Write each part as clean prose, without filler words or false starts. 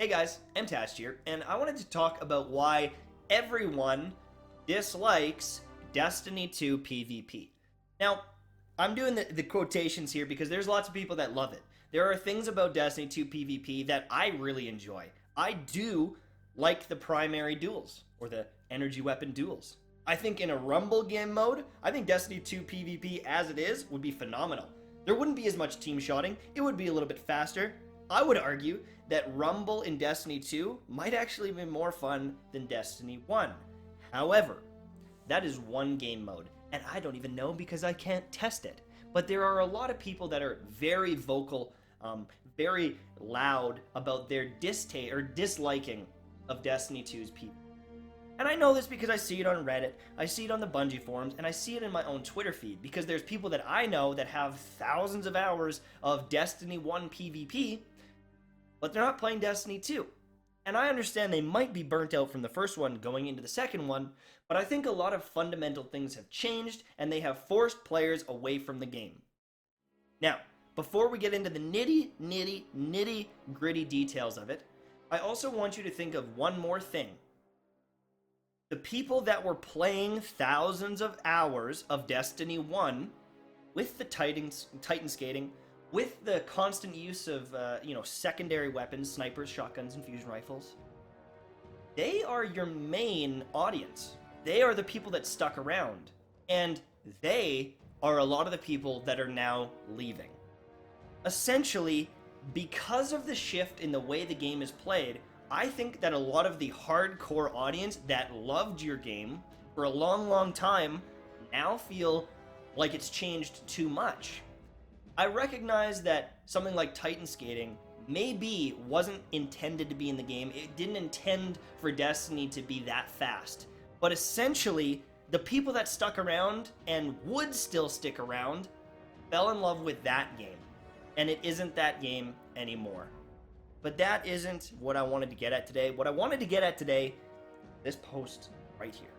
Hey guys, Mtashed here, and I wanted to talk about why everyone dislikes Destiny 2 PvP. Now, I'm doing the quotations here because there's lots of people that love it. There are things about Destiny 2 PvP that I really enjoy. I do like the primary duels, or the energy weapon duels. I think in a Rumble game mode, I think Destiny 2 PvP as it is would be phenomenal. There wouldn't be as much team shotting, it would be a little bit faster. I would argue that Rumble in Destiny 2 might actually be more fun than Destiny 1. However, that is one game mode, and I don't even know because I can't test it. But there are a lot of people that are very vocal, very loud about their distaste or disliking of Destiny 2's people. And I know this because I see it on Reddit, I see it on the Bungie forums, and I see it in my own Twitter feed, because there's people that I know that have thousands of hours of Destiny 1 PvP, but they're not playing Destiny 2. And I understand they might be burnt out from the first one going into the second one, but I think a lot of fundamental things have changed, and they have forced players away from the game. Now, before we get into the nitty gritty details of it, I also want you to think of one more thing. The people that were playing thousands of hours of Destiny 1 with the Titan skating, with the constant use of secondary weapons, snipers, shotguns, and fusion rifles, they are your main audience. They are the people that stuck around, and they are a lot of the people that are now leaving. Essentially, because of the shift in the way the game is played, I think that a lot of the hardcore audience that loved your game for a long time now feel like it's changed too much. I recognize that something like Titan skating maybe wasn't intended to be in the game. It didn't intend for Destiny to be that fast. But essentially, the people that stuck around and would still stick around fell in love with that game. And it isn't that game anymore. But that isn't what I wanted to get at today. What I wanted to get at today, this post right here.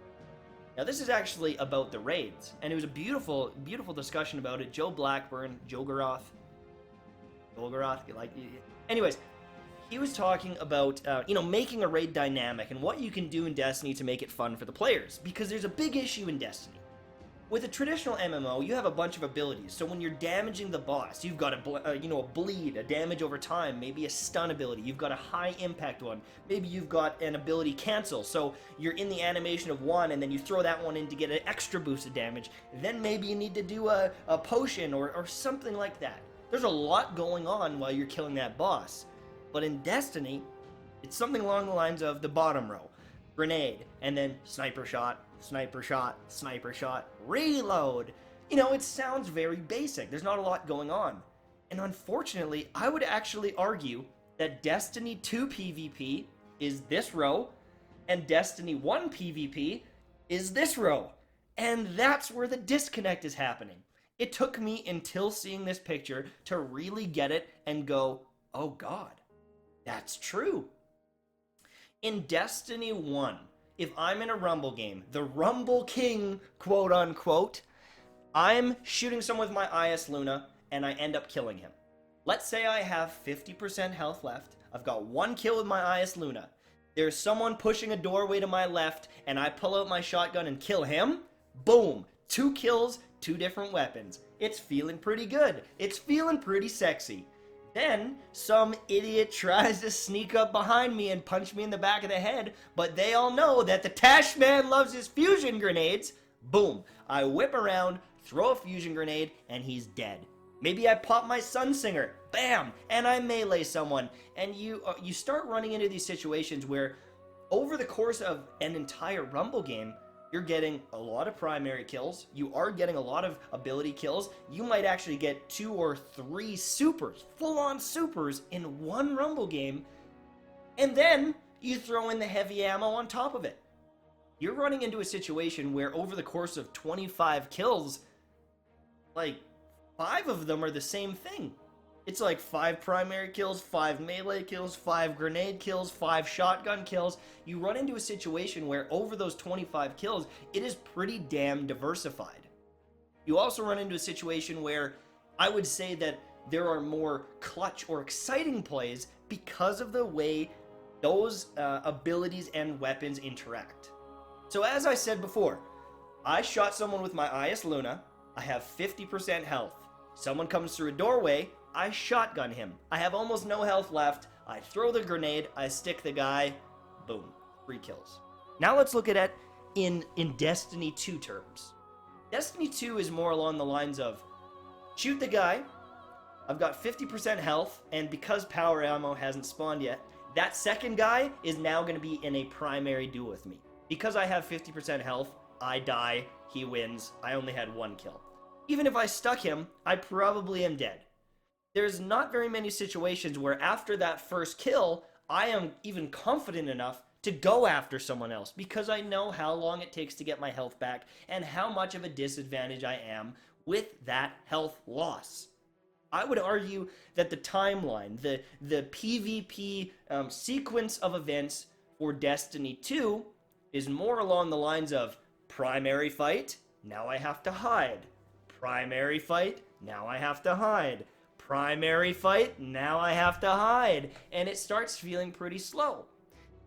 Now, this is actually about the raids, and it was a beautiful discussion about it. Joe Blackburn, anyways, he was talking about, making a raid dynamic and what you can do in Destiny to make it fun for the players, because there's a big issue in Destiny. With a traditional MMO, you have a bunch of abilities, so when you're damaging the boss, you've got a bleed, a damage over time, maybe a stun ability, you've got a high impact one, maybe you've got an ability cancel, so you're in the animation of one, and then you throw that one in to get an extra boost of damage, then maybe you need to do a potion or something like that. There's a lot going on while you're killing that boss, but in Destiny, it's something along the lines of the bottom row. Grenade, and then sniper shot, reload. It sounds very basic. There's not a lot going on. And unfortunately, I would actually argue that Destiny 2 PvP is this row, and Destiny 1 PvP is this row. And that's where the disconnect is happening. It took me until seeing this picture to really get it and go, oh God, that's true. In Destiny 1, if I'm in a Rumble game, the Rumble King, quote unquote, I'm shooting someone with my IS Luna, and I end up killing him. Let's say I have 50% health left. I've got one kill with my IS Luna. There's someone pushing a doorway to my left, and I pull out my shotgun and kill him. Boom! 2 kills, 2 different weapons. It's feeling pretty good. It's feeling pretty sexy. Then, some idiot tries to sneak up behind me and punch me in the back of the head, but they all know that the Tash man loves his fusion grenades. Boom. I whip around, throw a fusion grenade, and he's dead. Maybe I pop my Sunsinger. Bam! And I melee someone. And you start running into these situations where, over the course of an entire Rumble game, you're getting a lot of primary kills, you are getting a lot of ability kills, you might actually get 2 or 3 supers, full-on supers in one Rumble game, and then you throw in the heavy ammo on top of it. You're running into a situation where over the course of 25 kills, like 5 of them are the same thing. It's like 5 primary kills, 5 melee kills, 5 grenade kills, 5 shotgun kills. You run into a situation where over those 25 kills, it is pretty damn diversified. You also run into a situation where I would say that there are more clutch or exciting plays because of the way those abilities and weapons interact. So as I said before, I shot someone with my IS Luna. I have 50% health. Someone comes through a doorway, I shotgun him. I have almost no health left. I throw the grenade, I stick the guy, boom, 3 kills. Now let's look at it in Destiny 2 terms. Destiny 2 is more along the lines of, shoot the guy, I've got 50% health, and because power ammo hasn't spawned yet, that second guy is now going to be in a primary duel with me. Because I have 50% health, I die, he wins, I only had 1 kill. Even if I stuck him, I probably am dead. There's not very many situations where after that first kill, I am even confident enough to go after someone else because I know how long it takes to get my health back and how much of a disadvantage I am with that health loss. I would argue that the timeline, the PvP sequence of events for Destiny 2 is more along the lines of primary fight, now I have to hide. Primary fight, now I have to hide. Primary fight, now I have to hide. And it starts feeling pretty slow.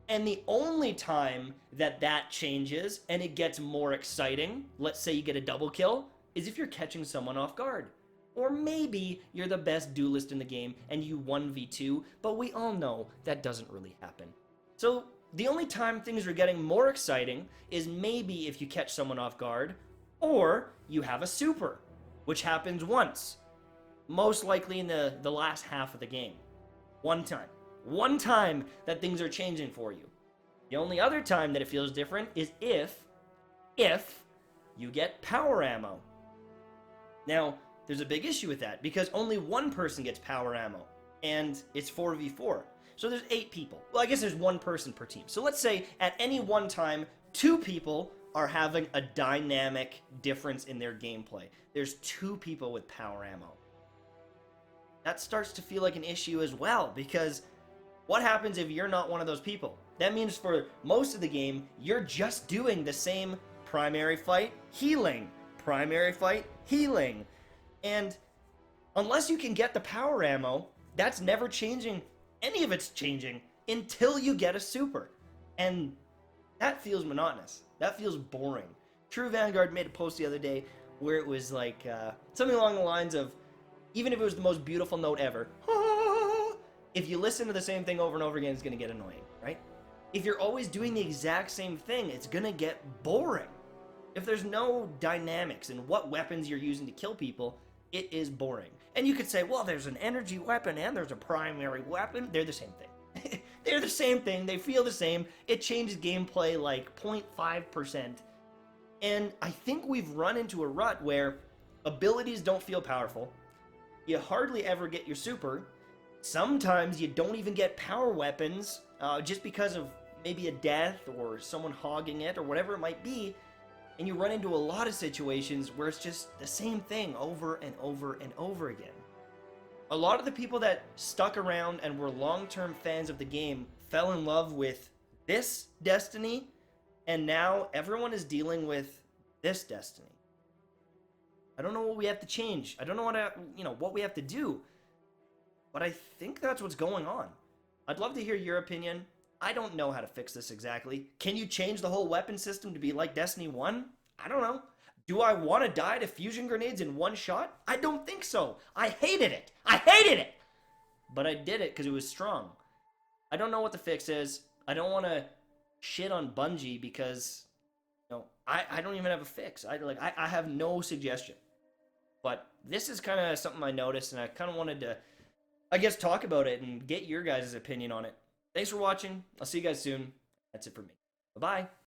And the only time that that changes and it gets more exciting, let's say you get a double kill, is if you're catching someone off guard. Or maybe you're the best duelist in the game and you 1v2, but we all know that doesn't really happen. So the only time things are getting more exciting is maybe if you catch someone off guard, or you have a super, which happens once. Most likely in the last half of the game. One time. One time that things are changing for you. The only other time that it feels different is if you get power ammo. Now, there's a big issue with that because only one person gets power ammo and it's 4v4. So there's 8 people. Well, I guess there's 1 person per team. So let's say at any one time, 2 people are having a dynamic difference in their gameplay. There's 2 people with power ammo. That starts to feel like an issue as well, because what happens if you're not one of those people? That means for most of the game, you're just doing the same primary fight, healing, primary fight, healing. And unless you can get the power ammo, that's never changing. Any of it's changing until you get a super. And that feels monotonous. That feels boring. True Vanguard made a post the other day where it was like something along the lines of, even if it was the most beautiful note ever, if you listen to the same thing over and over again, it's going to get annoying, right? If you're always doing the exact same thing, it's going to get boring. If there's no dynamics in what weapons you're using to kill people, it is boring. And you could say, well, there's an energy weapon and there's a primary weapon. They're the same thing. They're the same thing. They feel the same. It changes gameplay like 0.5%. And I think we've run into a rut where abilities don't feel powerful. You hardly ever get your super. Sometimes you don't even get power weapons just because of maybe a death or someone hogging it or whatever it might be. And you run into a lot of situations where it's just the same thing over and over and over again. A lot of the people that stuck around and were long-term fans of the game fell in love with this Destiny, and now everyone is dealing with this Destiny. I don't know what we have to change. I don't know what we have to do. But I think that's what's going on. I'd love to hear your opinion. I don't know how to fix this exactly. Can you change the whole weapon system to be like Destiny 1? I don't know. Do I want to die to fusion grenades in one shot? I don't think so. I hated it. I hated it! But I did it because it was strong. I don't know what the fix is. I don't want to shit on Bungie because I don't even have a fix. I have no suggestion. But this is kind of something I noticed, and I kind of wanted to, I guess, talk about it and get your guys' opinion on it. Thanks for watching. I'll see you guys soon. That's it for me. Bye-bye.